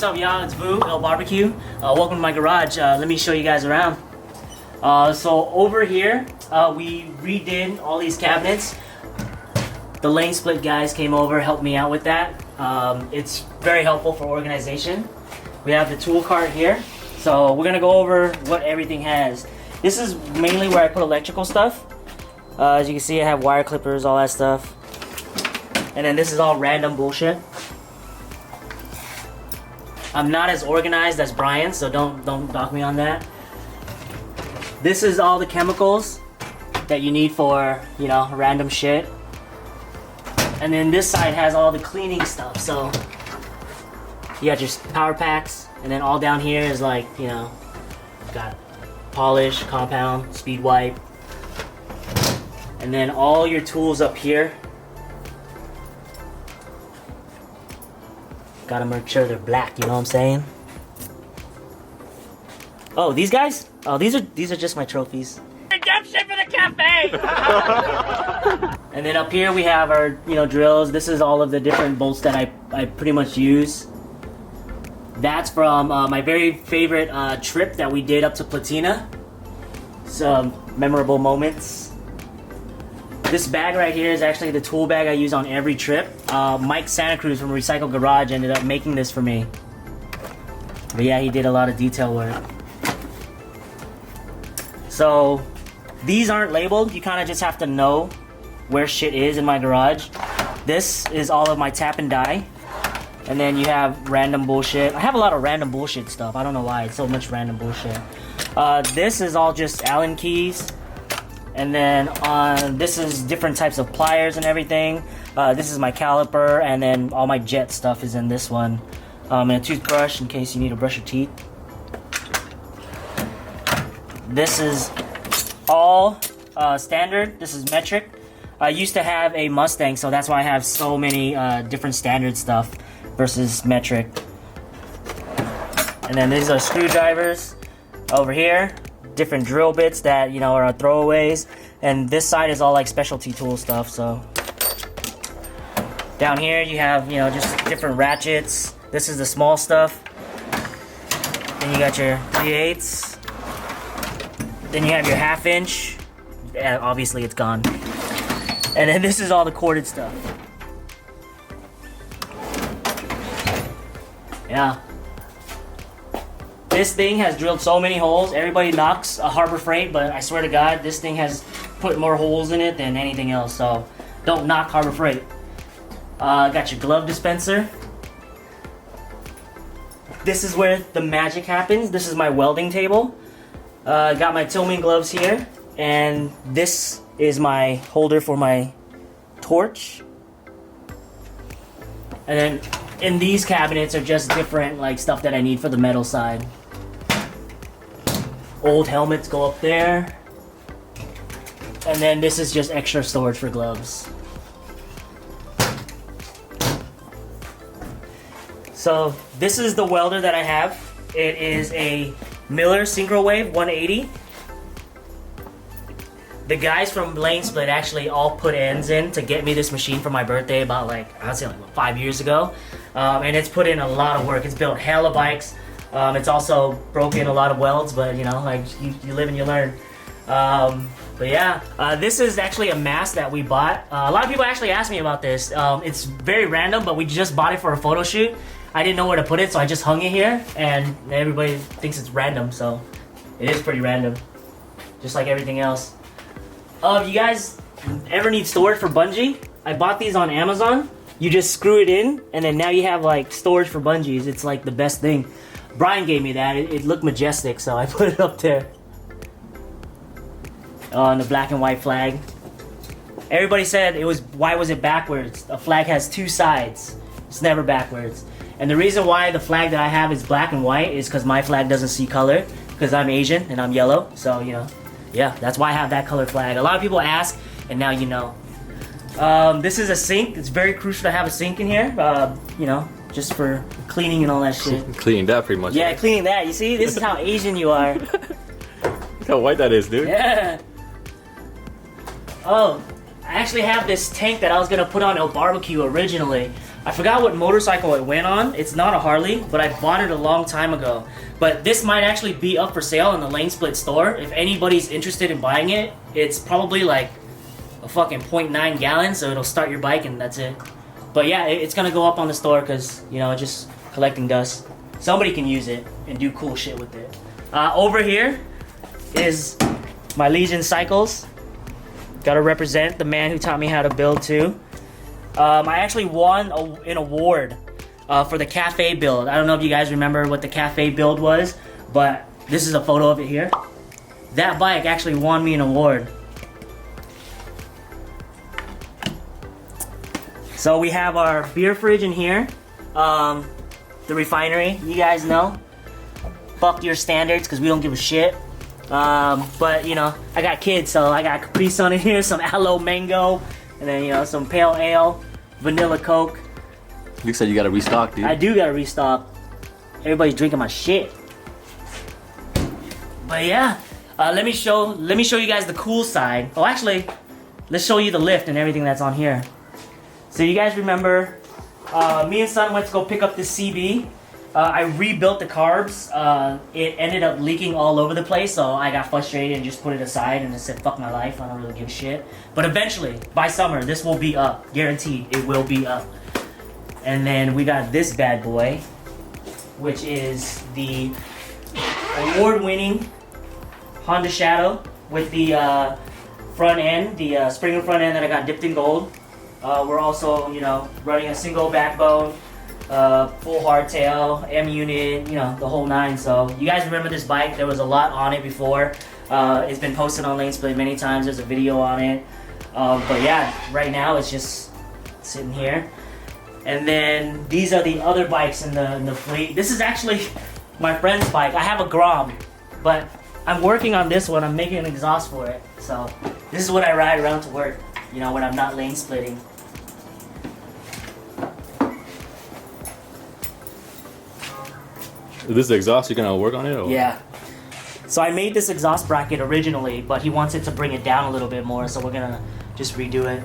what's up y'all? It's Vu, Lnspltblvd. Welcome to my garage. Let me show you guys around. So over here, we redid all these cabinets. The Lnspltblvd guys came over, helped me out with that. It's very helpful for organization. We have the tool cart here. So we're gonna go over what everything has. This is mainly where I put electrical stuff. As you can see, I have wire clippers, all that stuff. And then this is all random bullshit. I'm not as organized as Brian, so don't dock me on that. This is all the chemicals that you need for, you know, random shit. And then this side has all the cleaning stuff. So you got your power packs, and then all down here is like, you know, got polish, compound, speed wipe, and then all your tools up here. Gotta make sure they're black, you know what I'm saying? Oh, these guys? Oh, these are just my trophies. Redemption for the cafe! And then up here we have our, you know, drills. This is all of the different bolts that I pretty much use. That's from my very favorite trip that we did up to Platina. Some memorable moments. This bag right here is actually the tool bag I use on every trip. Mike Santa Cruz from Recycle Garage ended up making this for me. But yeah, he did a lot of detail work. So these aren't labeled. You kind of just have to know where shit is in my garage. This is all of my tap and die. And then you have random bullshit. I have a lot of random bullshit stuff. I don't know why it's so much random bullshit. This is all just Allen keys. And then this is different types of pliers and everything. This is my caliper, and then all my jet stuff is in this one. And a toothbrush in case you need to brush your teeth. This is all standard. This is metric. I used to have a Mustang, so that's why I have so many different standard stuff versus metric. And then these are screwdrivers over here. Different drill bits that, you know, are throwaways, and this side is all like specialty tool stuff. So down here you have, you know, just different ratchets. This is the small stuff. Then you got your 3/8. Then you have your 1/2 inch. Yeah, obviously it's gone. And then this is all the corded stuff. Yeah. This thing has drilled so many holes. Everybody knocks a Harbor Freight, but I swear to God, this thing has put more holes in it than anything else. So don't knock Harbor Freight. Got your glove dispenser. This is where the magic happens. This is my welding table. Got my Tillman gloves here, and this is my holder for my torch. And then in these cabinets are just different like stuff that I need for the metal side. Old helmets go up there. And then this is just extra storage for gloves. So this is the welder that I have. It is a Miller Synchrowave 180. The guys from Lnspltblvd actually all put ends in to get me this machine for my birthday about like, I'd say like 5 years ago. And it's put in a lot of work. It's built hella bikes. It's also broken a lot of welds, but you know, like you live and you learn. But yeah, this is actually a mask that we bought. A lot of people actually ask me about this. It's very random, but we just bought it for a photo shoot. I didn't know where to put it, so I just hung it here, and everybody thinks it's random, so it is pretty random. Just like everything else. If you guys ever need storage for bungee, I bought these on Amazon. You just screw it in, and then now you have like storage for bungees. It's like the best thing. Brian gave me that. It looked majestic, so I put it up there. On the black and white flag. Everybody said it was, why was it backwards? A flag has two sides. It's never backwards. And the reason why the flag that I have is black and white is because my flag doesn't see color, because I'm Asian and I'm yellow. So, you know, yeah, that's why I have that color flag. A lot of people ask, and now you know. This is a sink. It's very crucial to have a sink in here, you know, just for cleaning and all that shit. Cleaning that pretty much. Yeah, right? Cleaning that. You see, this is how Asian you are. Look how white that is, dude. Yeah. Oh, I actually have this tank that I was gonna put on El BBQ originally. I forgot what motorcycle it went on. It's not a Harley, but I bought it a long time ago. But this might actually be up for sale in the Lnsplt store. If anybody's interested in buying it, it's probably like a fucking 0.9 gallon, so it'll start your bike and that's it. But yeah, it's gonna go up on the store because, you know, just collecting dust. Somebody can use it and do cool shit with it. Over here is my Legion Cycles. Gotta represent the man who taught me how to build too. I actually won an award for the cafe build. I don't know if you guys remember what the cafe build was, but this is a photo of it here. That bike actually won me an award. So we have our beer fridge in here. The refinery, you guys know. Fuck your standards because we don't give a shit. But you know, I got kids, so I got Capri Sun in here, some aloe mango, and then you know, some pale ale, vanilla Coke. Looks like you gotta restock, dude. I do gotta restock. Everybody's drinking my shit. But yeah, let me show you guys the cool side. Oh, actually, let's show you the lift and everything that's on here. So you guys remember, me and Son went to go pick up this CB. I rebuilt the carbs. It ended up leaking all over the place, so I got frustrated and just put it aside and just said, fuck my life, I don't really give a shit. But eventually, by summer, this will be up. Guaranteed, it will be up. And then we got this bad boy, which is the award-winning Honda Shadow with the front end, the Springer front end that I got dipped in gold. We're also, you know, running a single backbone, full hardtail, M unit, you know, the whole nine. So you guys remember this bike? There was a lot on it before. It's been posted on Lnsplt many times. There's a video on it. But yeah, right now it's just sitting here. And then these are the other bikes in the fleet. This is actually my friend's bike. I have a Grom, but I'm working on this one. I'm making an exhaust for it. So this is what I ride around to work, you know, when I'm not lane splitting. Is this the exhaust? You're gonna work on it? Or? Yeah. So I made this exhaust bracket originally, but he wants it to bring it down a little bit more, so we're gonna just redo it.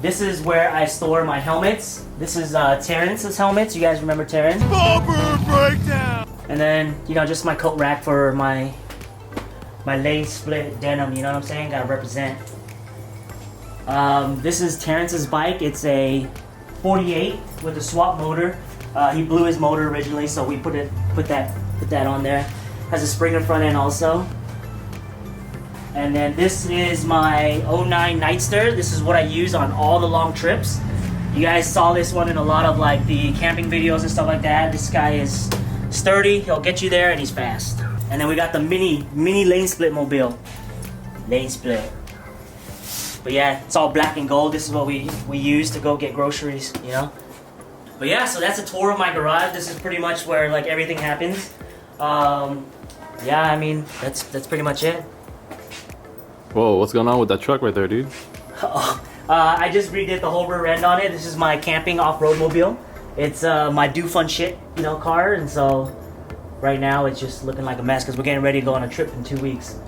This is where I store my helmets. This is Terrence's helmets. You guys remember Terrence? Bumper breakdown! And then, you know, just my coat rack for my Lnsplt denim, you know what I'm saying? Gotta represent. This is Terrence's bike. It's a 48 with a swap motor. He blew his motor originally, so we put that on there. Has a Springer front end also. And then this is my 09 Nightster. This is what I use on all the long trips. You guys saw this one in a lot of like the camping videos and stuff like that. This guy is sturdy, he'll get you there, and he's fast. And then we got the mini Lnsplt mobile. Lnsplt. But yeah, it's all black and gold. This is what we use to go get groceries, you know? But yeah, so that's a tour of my garage. This is pretty much where like everything happens. Yeah, I mean, that's pretty much it. Whoa, what's going on with that truck right there, dude? I just redid the whole rear end on it. This is my camping off-road mobile. It's my do fun shit, you know, car, and so right now it's just looking like a mess because we're getting ready to go on a trip in 2 weeks.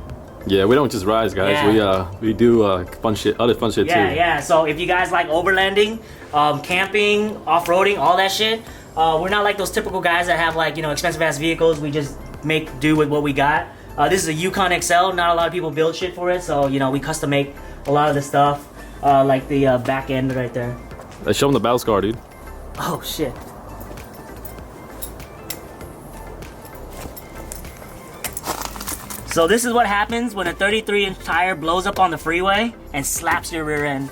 Yeah, we don't just ride, guys. Yeah. We do fun shit, other fun shit too. Yeah. So if you guys like overlanding, camping, off-roading, all that shit, we're not like those typical guys that have like, you know, expensive ass vehicles. We just make do with what we got. This is a Yukon XL. Not a lot of people build shit for it, so you know we custom make a lot of the stuff, like the back end right there. Let's show them the battle scar, dude. Oh shit. So this is what happens when a 33-inch tire blows up on the freeway and slaps your rear end.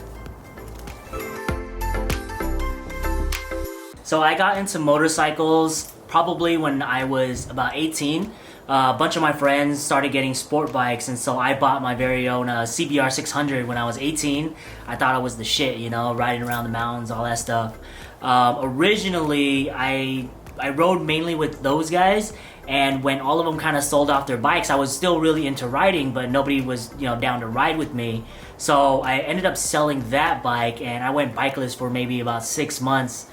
So I got into motorcycles probably when I was about 18. A bunch of my friends started getting sport bikes, and so I bought my very own CBR 600 when I was 18. I thought I was the shit, you know, riding around the mountains, all that stuff. Originally, I rode mainly with those guys, and when all of them kind of sold off their bikes, I was still really into riding, but nobody was, you know, down to ride with me. So I ended up selling that bike, and I went bikeless for maybe about 6 months.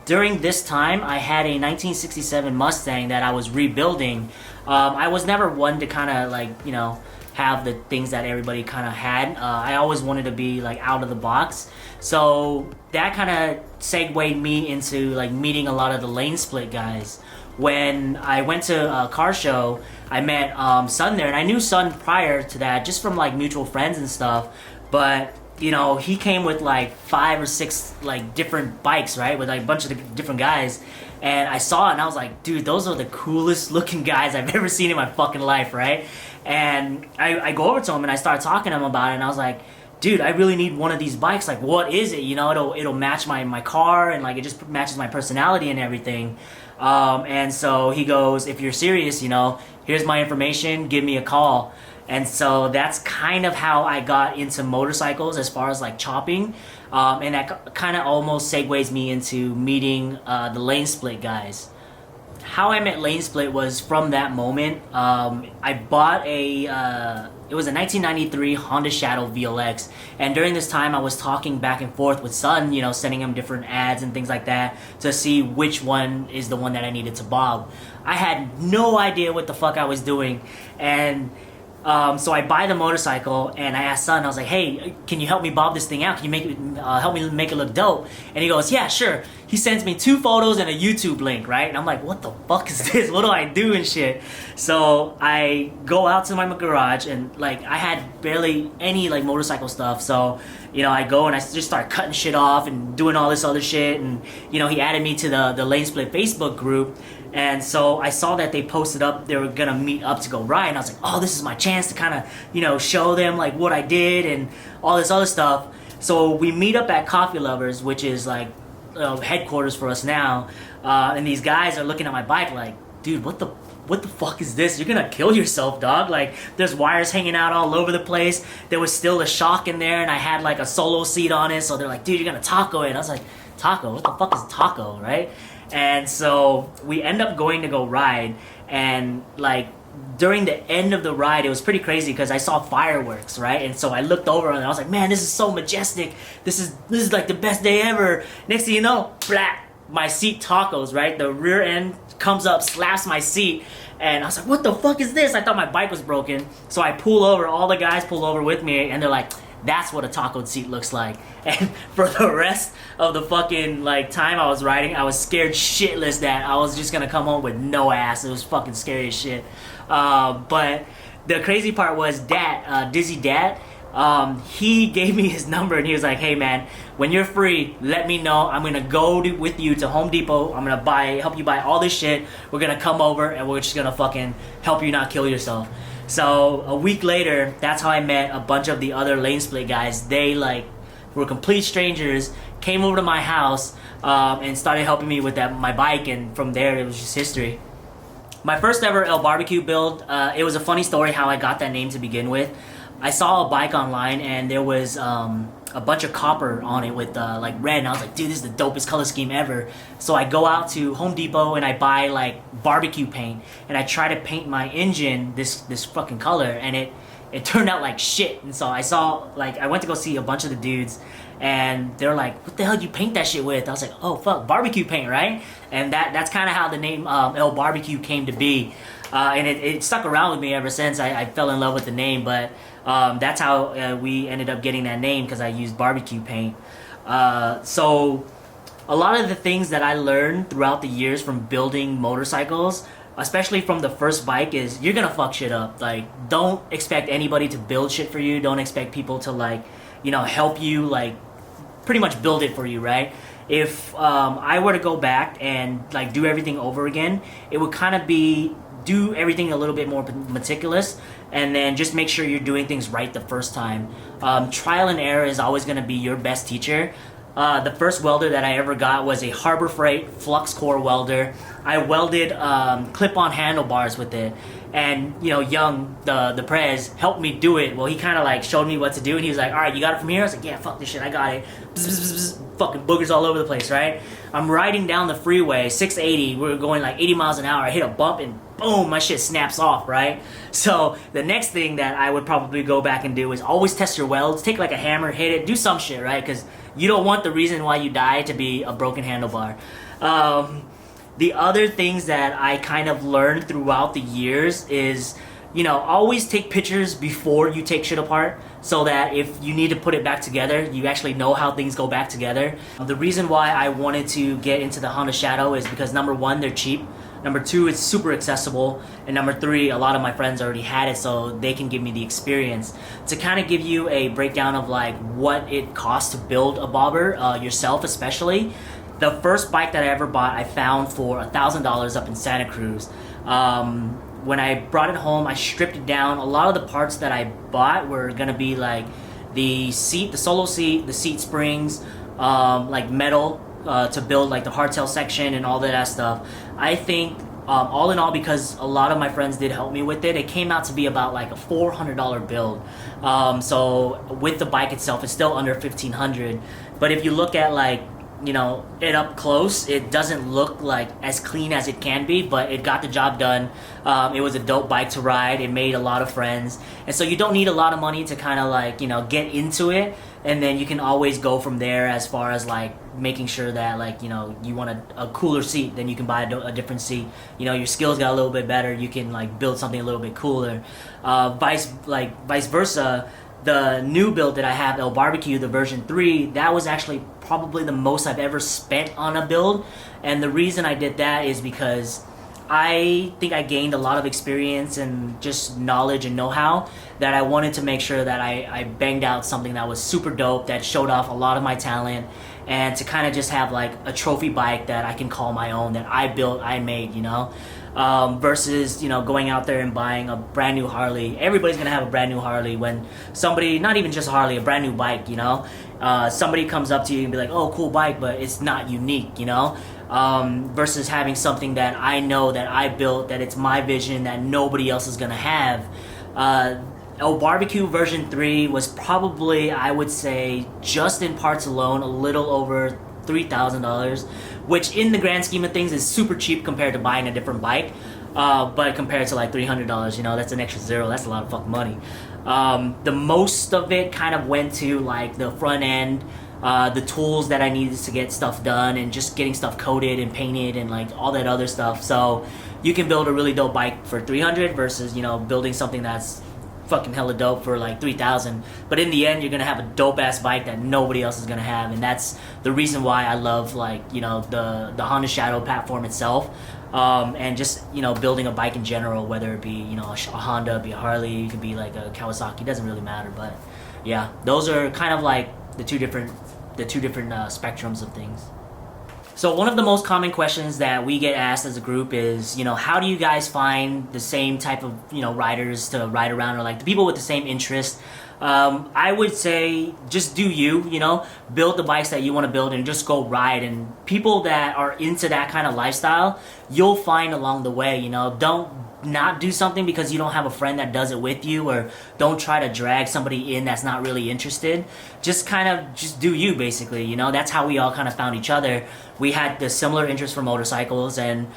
During this time, I had a 1967 Mustang that I was rebuilding. I was never one to kind of like, you know, have the things that everybody kind of had. I always wanted to be like out of the box. So that kind of segued me into like meeting a lot of the Lnsplt guys. When I went to a car show, I met Sun there, and I knew Sun prior to that just from like mutual friends and stuff. But you know, he came with like 5 or 6 like different bikes, right, with like a bunch of different guys. And I saw it and I was like, dude, those are the coolest looking guys I've ever seen in my fucking life, right? And I go over to him and I start talking to him about it, and I was like, dude, I really need one of these bikes. Like, what is it? You know, it'll match my car, and like it just matches my personality and everything. And so he goes, if you're serious, you know, here's my information, give me a call. And so that's kind of how I got into motorcycles as far as like chopping. And that kind of almost segues me into meeting the Lnsplt guys. How I met Lnsplt was from that moment. I bought it was a 1993 Honda Shadow VLX, and during this time I was talking back and forth with Sun, you know, sending him different ads and things like that to see which one is the one that I needed to bob. I had no idea what the fuck I was doing, and so I buy the motorcycle and I asked Sun, I was like, hey, can you help me bob this thing out? Can you make it, help me make it look dope? And he goes, yeah, sure. He sends me 2 photos and a YouTube link, right? And I'm like, what the fuck is this? What do I do and shit? So I go out to my garage, and like I had barely any like motorcycle stuff. So, you know, I go and I just start cutting shit off and doing all this other shit. And, you know, he added me to the Lnsplt Facebook group. And so I saw that they posted up, they were gonna meet up to go ride, and I was like, oh, this is my chance to kind of, you know, show them like what I did and all this other stuff. So we meet up at Coffee Lovers, which is like headquarters for us now, and these guys are looking at my bike like, dude, what the fuck is this? You're gonna kill yourself, dog. Like, there's wires hanging out all over the place. There was still a shock in there, and I had like a solo seat on it, so they're like, dude, you're gonna taco it. And I was like, taco? What the fuck is taco, right? And so we end up going to go ride, and like during the end of the ride, it was pretty crazy because I saw fireworks, right? And so I looked over and I was like, man, this is so majestic. This is like the best day ever. Next thing you know, flat, my seat tacos, right? The rear end comes up, slaps my seat, and I was like, what the fuck is this? I thought my bike was broken. So I pull over, all the guys pull over with me, and they're like, that's what a tacoed seat looks like. And for the rest of the fucking like time I was riding, I was scared shitless that I was just gonna come home with no ass. It was fucking scary as shit. But the crazy part was Dad, Dizzy Dad, he gave me his number, and he was like, hey man, when you're free, let me know. I'm gonna go with you to Home Depot. I'm gonna help you buy all this shit. We're gonna come over and we're just gonna fucking help you not kill yourself. So a week later, that's how I met a bunch of the other Lnsplt guys. They like were complete strangers, came over to my house, and started helping me with my bike, and from there it was just history. My first ever BBQ build, it was a funny story how I got that name to begin with. I saw a bike online and there was a bunch of copper on it with like red, and I was like, dude, this is the dopest color scheme ever. So I go out to Home Depot and I buy like barbecue paint, and I try to paint my engine this fucking color, and it turned out like shit. And so I went to go see a bunch of the dudes, and they're like, what the hell you paint that shit with? I was like, oh fuck, barbecue paint, right? And that's kind of how the name Lbarbq came to be, and it stuck around with me ever since. I fell in love with the name, but that's how we ended up getting that name, because I used barbecue paint. So a lot of the things that I learned throughout the years from building motorcycles, especially from the first bike, is you're gonna fuck shit up. Like, don't expect anybody to build shit for you. Don't expect people to like, you know, help you like pretty much build it for you, right? If I were to go back and like do everything over again, it would kind of be do everything a little bit more meticulous, and then just make sure you're doing things right the first time. Trial and error is always going to be your best teacher. The first welder that I ever got was a Harbor Freight flux core welder. I welded clip-on handlebars with it, and you know, Young, the Prez, helped me do it. Well, he kind of like showed me what to do, and he was like, all right, you got it from here? I was like, yeah, fuck this shit, I got it. Bzz, bzz, bzz, fucking boogers all over the place, right? I'm riding down the freeway, 680, we're going like 80 miles an hour, I hit a bump and boom, my shit snaps off, right? So the next thing that I would probably go back and do is always test your welds, take like a hammer, hit it, do some shit, right? Because you don't want the reason why you die to be a broken handlebar. The other things that I kind of learned throughout the years is, always take pictures before you take shit apart, so that if you need to put it back together, you actually know how things go back together. The reason why I wanted to get into the Honda Shadow is because number one, they're cheap. Number two, it's super accessible. And number three, a lot of my friends already had it, so they can give me the experience. To kind of give you a breakdown of like what it costs to build a bobber, yourself especially, the first bike that I ever bought, I found for $1,000 up in Santa Cruz. When I brought it home, I stripped it down. A lot of the parts that I bought were gonna be like the seat, the solo seat, the seat springs, like metal, to build like the hardtail section and all that stuff. I think all in all, because a lot of my friends did help me with it, it came out to be about like a $400 build. So with the bike itself, it's still under $1,500. But if you look at like, it up close, it doesn't look like as clean as it can be, but it got the job done. It was a dope bike to ride. It made a lot of friends. And so you don't need a lot of money to kind of like, get into it. And then you can always go from there as far as like making sure that like, you want a cooler seat, then you can buy a different seat. Your skills got a little bit better, you can like build something a little bit cooler. Vice versa. The new build that I have, El BBQ, the version 3, that was actually probably the most I've ever spent on a build. And the reason I did that is because I think I gained a lot of experience and just knowledge and know-how that I wanted to make sure that I banged out something that was super dope, that showed off a lot of my talent, and to kind of just have like a trophy bike that I can call my own, that I built, I made, versus, going out there and buying a brand new Harley. Everybody's gonna have a brand new Harley when somebody, not even just a Harley, a brand new bike, somebody comes up to you and be like, oh, cool bike, but it's not unique, versus having something that I know that I built, that it's my vision, that nobody else is gonna have. El BBQ version 3 was probably, I would say, just in parts alone, a little over $3,000, which in the grand scheme of things is super cheap compared to buying a different bike. But compared to like $300, that's an extra zero. That's a lot of fucking money. The most of it kind of went to like the front end, the tools that I needed to get stuff done, and just getting stuff coated and painted and like all that other stuff. So you can build a really dope bike for $300 versus building something that's fucking hella dope for like $3,000. But in the end, you're gonna have a dope ass bike that nobody else is gonna have, and that's the reason why I love like the Honda Shadow platform itself, and just building a bike in general, whether it be a Honda, be a Harley, it could be like a Kawasaki, doesn't really matter. But yeah, those are kind of like the two different spectrums of things. So one of the most common questions that we get asked as a group is, how do you guys find the same type of, riders to ride around, or like the people with the same interest? I would say just do you, build the bikes that you want to build and just go ride. And people that are into that kind of lifestyle, you'll find along the way, don't not do something because you don't have a friend that does it with you, or don't try to drag somebody in that's not really interested. Just do you, basically. That's how we all kind of found each other. We had the similar interest for motorcycles, and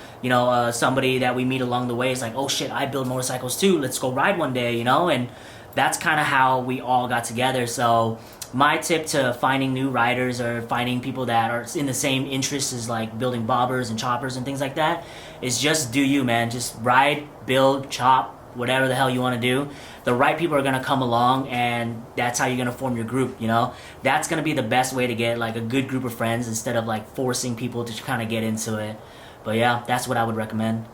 somebody that we meet along the way is like, oh shit, I build motorcycles too, let's go ride one day, and that's kind of how we all got together. So my tip to finding new riders, or finding people that are in the same interests as like building bobbers and choppers and things like that, is just do you, man. Just ride, build, chop, whatever the hell you want to do. The right people are going to come along, and that's how you're going to form your group, That's going to be the best way to get like a good group of friends, instead of like forcing people to kind of get into it. But yeah, that's what I would recommend.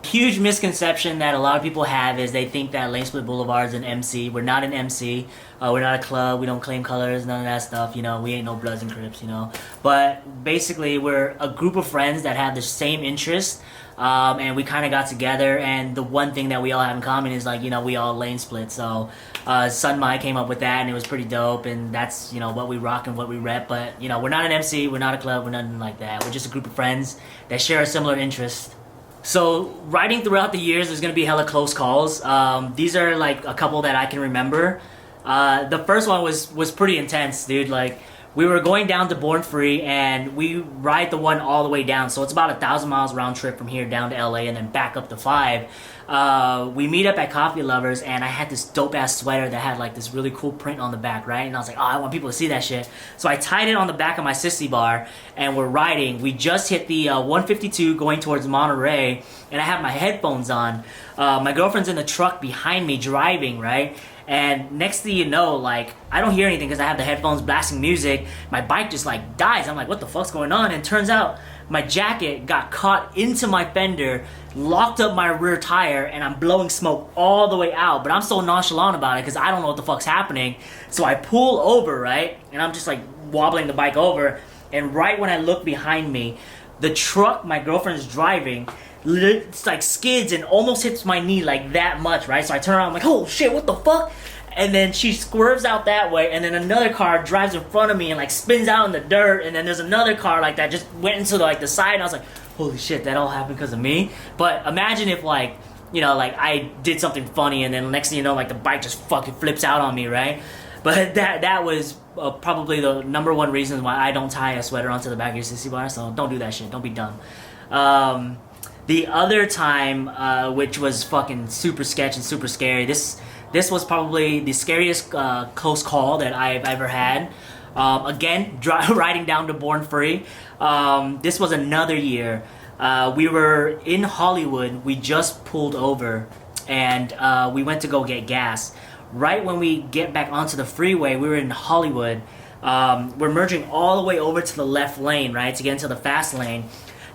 Huge misconception that a lot of people have is they think that Lnspltblvd is an MC. We're not an MC. We're not a club. We don't claim colors, none of that stuff. We ain't no Bloods and Crips, But basically, we're a group of friends that have the same interests, and we kind of got together. And the one thing that we all have in common is like, we all lane split. So Sunmai came up with that, and it was pretty dope. And that's what we rock and what we rep. But we're not an MC. We're not a club. We're nothing like that. We're just a group of friends that share a similar interest. So riding throughout the years, there's gonna be hella close calls. These are like a couple that I can remember. The first one was pretty intense, dude. Like we were going down to Born Free, and we ride the one all the way down. So it's about 1,000 miles round trip from here down to LA and then back up to 5. We meet up at Coffee Lovers, and I had this dope ass sweater that had like this really cool print on the back, right? And I was like, oh, I want people to see that shit. So I tied it on the back of my sissy bar, and we're riding. We just hit the 152 going towards Monterey, and I have my headphones on. My girlfriend's in the truck behind me driving, right? And next thing you know, like, I don't hear anything because I have the headphones blasting music. My bike just like dies. I'm like, what the fuck's going on? And turns out my jacket got caught into my fender, locked up my rear tire, and I'm blowing smoke all the way out. But I'm so nonchalant about it because I don't know what the fuck's happening. So I pull over, right? And I'm just like wobbling the bike over. And right when I look behind me, the truck my girlfriend's driving, it's like skids and almost hits my knee like that much, right? So I turn around, I'm like, oh shit, what the fuck? And then she swerves out that way, and then another car drives in front of me and like spins out in the dirt, and then there's another car like that just went into like the side, and I was like, holy shit, that all happened because of me. But imagine if like, you know, like I did something funny, and then next thing you know, like the bike just fucking flips out on me, right? But that was probably the number one reason why I don't tie a sweater onto the back of your sissy bar, so don't do that shit, don't be dumb. The other time, which was fucking super sketch and super scary, this was probably the scariest close call that I've ever had. Again, riding down to Born Free. This was another year. We were in Hollywood. We just pulled over, and we went to go get gas. Right when we get back onto the freeway, we were in Hollywood. We're merging all the way over to the left lane, right, to get into the fast lane.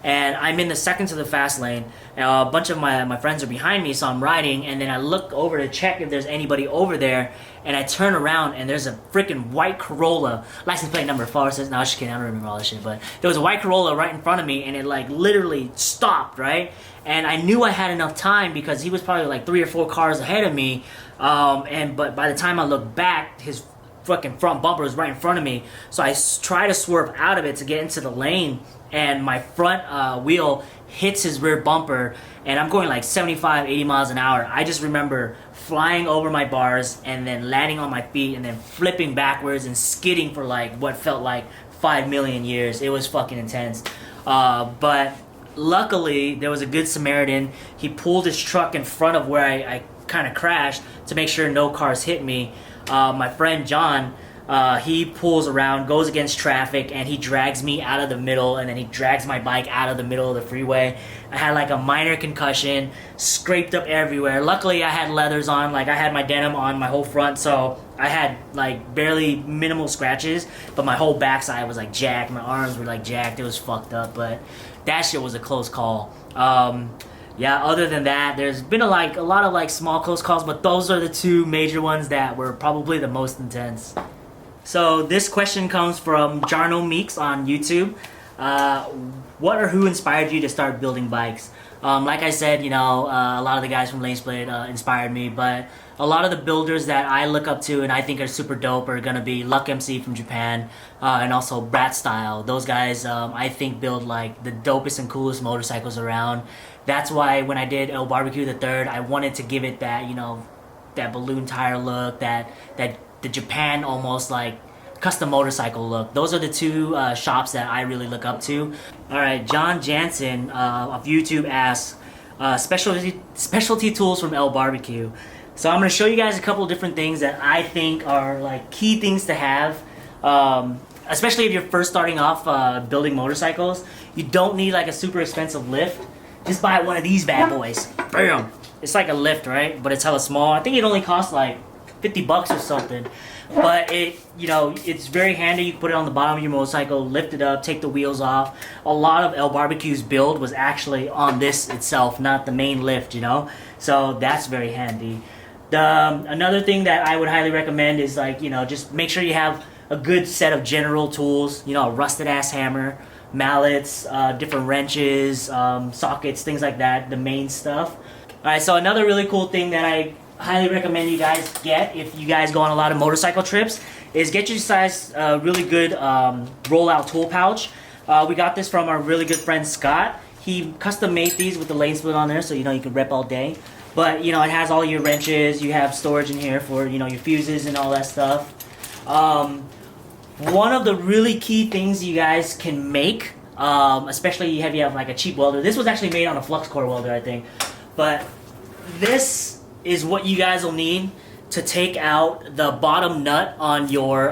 And I'm in the second to the fast lane. A bunch of my friends are behind me, so I'm riding, and then I look over to check if there's anybody over there, and I turn around, and there's a freaking white Corolla, license plate number 4, says, no, I just kidding, I don't remember all this shit, but there was a white Corolla right in front of me, and it like literally stopped, right? And I knew I had enough time because he was probably like 3 or 4 cars ahead of me, but by the time I looked back, his fucking front bumper was right in front of me, so I try to swerve out of it to get into the lane, and my front wheel hits his rear bumper, and I'm going like 75, 80 miles an hour. I just remember flying over my bars and then landing on my feet and then flipping backwards and skidding for like what felt like 5 million years. It was fucking intense. But luckily, there was a good Samaritan. He pulled his truck in front of where I kind of crashed to make sure no cars hit me. My friend John, he pulls around, goes against traffic, and he drags me out of the middle, and then he drags my bike out of the middle of the freeway. I had like a minor concussion, scraped up everywhere. Luckily, I had leathers on, like I had my denim on my whole front, so I had like barely minimal scratches, but my whole backside was like jacked, my arms were like jacked, it was fucked up, but that shit was a close call. Yeah, other than that, there's been a lot of like small close calls, but those are the 2 major ones that were probably the most intense. So this question comes from Jarno Meeks on YouTube. What or who inspired you to start building bikes? Like I said, you know, a lot of the guys from Lnsplt inspired me, but a lot of the builders that I look up to and I think are super dope are gonna be Luck MC from Japan, and also Brat Style. Those guys, I think, build like the dopest and coolest motorcycles around. That's why when I did Lnsplt, I wanted to give it that, you know, that balloon tire look, that the Japan almost like custom motorcycle look. Those are the 2 shops that I really look up to. All right, John Jansen of YouTube asks, specialty tools from Lnsplt. So I'm gonna show you guys a couple of different things that I think are like key things to have, especially if you're first starting off building motorcycles. You don't need like a super expensive lift. Just buy one of these bad boys. Bam! It's like a lift, right? But it's hella small. I think it only costs like $50 or something, but it, you know, it's very handy. You can put it on the bottom of your motorcycle, lift it up, take the wheels off. A lot of Lnsptl's build was actually on this itself, not the main lift, you know, so that's very handy. Another thing that I would highly recommend is like, you know, just make sure you have a good set of general tools, you know, a rusted ass hammer, mallets, different wrenches, sockets, things like that, the main stuff. Alright, so another really cool thing that I highly recommend you guys get if you guys go on a lot of motorcycle trips is get yourself a really good roll-out tool pouch. We got this from our really good friend Scott. He custom made these with the Lnsplt on there, so you know you can rep all day. But you know, it has all your wrenches. You have storage in here for, you know, your fuses and all that stuff. One of the really key things you guys can make, especially if you have like a cheap welder. This was actually made on a flux core welder, I think. But this is what you guys will need to take out the bottom nut on your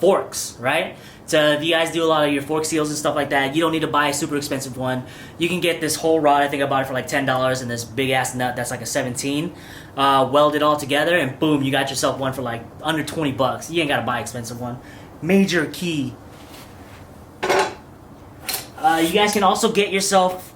forks, right? So if you guys do a lot of your fork seals and stuff like that, you don't need to buy a super expensive one. You can get this whole rod, I think I bought it for like $10, and this big ass nut that's like a 17. Weld it all together, and boom, you got yourself one for like under 20 bucks. You ain't gotta buy an expensive one. Major key. You guys can also get yourself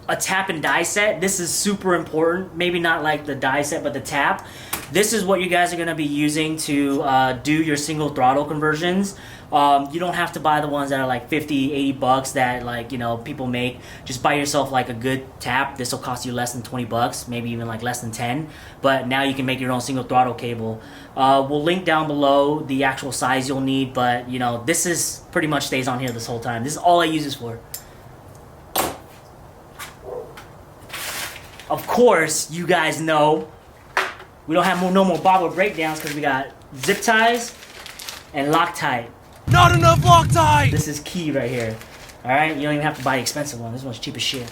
a tap and die set. This is super important. Maybe not like the die set, but the tap. This is what you guys are going to be using to do your single throttle conversions. You don't have to buy the ones that are like 50, 80 bucks that like, you know, people make. Just buy yourself like a good tap. This will cost you less than 20 bucks, maybe even like less than 10. But now you can make your own single throttle cable. We'll link down below the actual size you'll need, but you know, this is pretty much stays on here this whole time. This is all I use this for. Of course, you guys know we don't have no more bobber breakdowns because we got zip ties and Loctite. Not enough Loctite! This is key right here. Alright, you don't even have to buy the expensive one. This one's cheap as shit.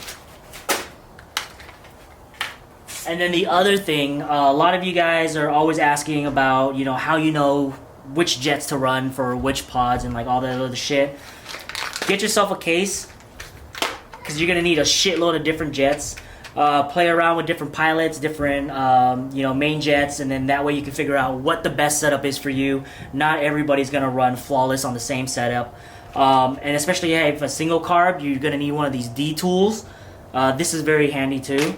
And then the other thing, a lot of you guys are always asking about, you know, how you know which jets to run for which pods and like all that other shit. Get yourself a case because you're going to need a shitload of different jets. Play around with different pilots, different you know, main jets, and then that way you can figure out what the best setup is for you. Not everybody's gonna run flawless on the same setup, and especially if a single carb, you're gonna need one of these D tools. This is very handy too.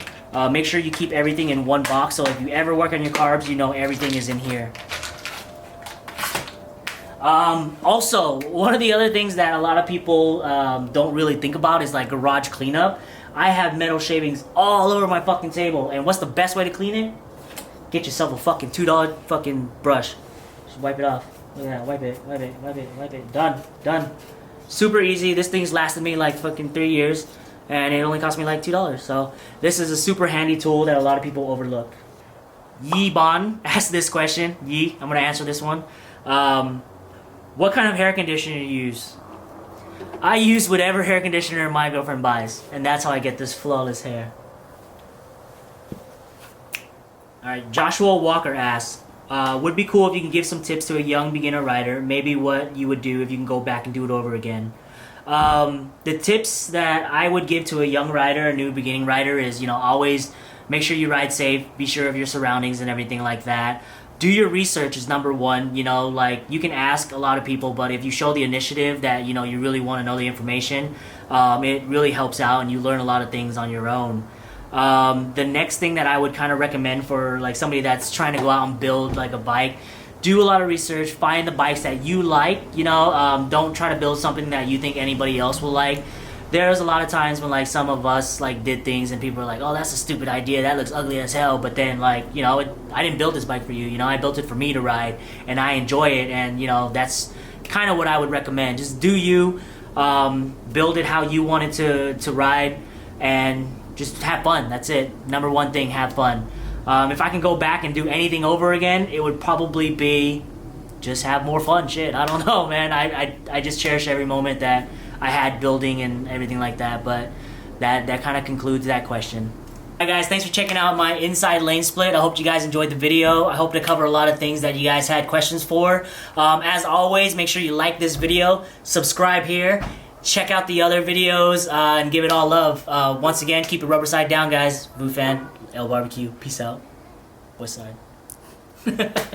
Make sure you keep everything in one box, so if you ever work on your carbs, you know everything is in here. Also, one of the other things that a lot of people don't really think about is like garage cleanup. I have metal shavings all over my fucking table, and what's the best way to clean it? Get yourself a fucking $2 fucking brush. Just wipe it off. Look at that. Wipe it, wipe it, wipe it, wipe it. Done. Done. Super easy. This thing's lasted me like fucking 3 years, and it only cost me like $2. So this is a super handy tool that a lot of people overlook. Yeebon asked this question. Yee, I'm gonna answer this one. What kind of hair conditioner do you use? I use whatever hair conditioner my girlfriend buys, and that's how I get this flawless hair. Alright, Joshua Walker asks, would be cool if you can give some tips to a young beginner rider, maybe what you would do if you can go back and do it over again. The tips that I would give to a young rider, a new beginning rider, is, you know, always make sure you ride safe, be sure of your surroundings and everything like that. Do your research is number one. You know, like, you can ask a lot of people, but if you show the initiative that, you know, you really want to know the information, it really helps out and you learn a lot of things on your own. The next thing that I would kind of recommend for like somebody that's trying to go out and build like a bike, do a lot of research, find the bikes that you like, you know, don't try to build something that you think anybody else will like. There's a lot of times when like some of us like did things and people are like, oh, that's a stupid idea, that looks ugly as hell, but then like, you know, I didn't build this bike for you, you know, I built it for me to ride and I enjoy it, and you know, that's kind of what I would recommend. Just do you, build it how you want it to ride, and just have fun. That's it. Number one thing, have fun. If I can go back and do anything over again, it would probably be just have more fun. Shit, I don't know, man. I just cherish every moment that I had building and everything like that. But that kind of concludes that question. Alright guys, thanks for checking out my Inside Lane Split. I hope you guys enjoyed the video. I hope to cover a lot of things that you guys had questions for. As always, make sure you like this video, subscribe here, check out the other videos, and give it all love. Once again, keep it rubber side down, guys. Boo fan, L Barbecue. Peace out. West side.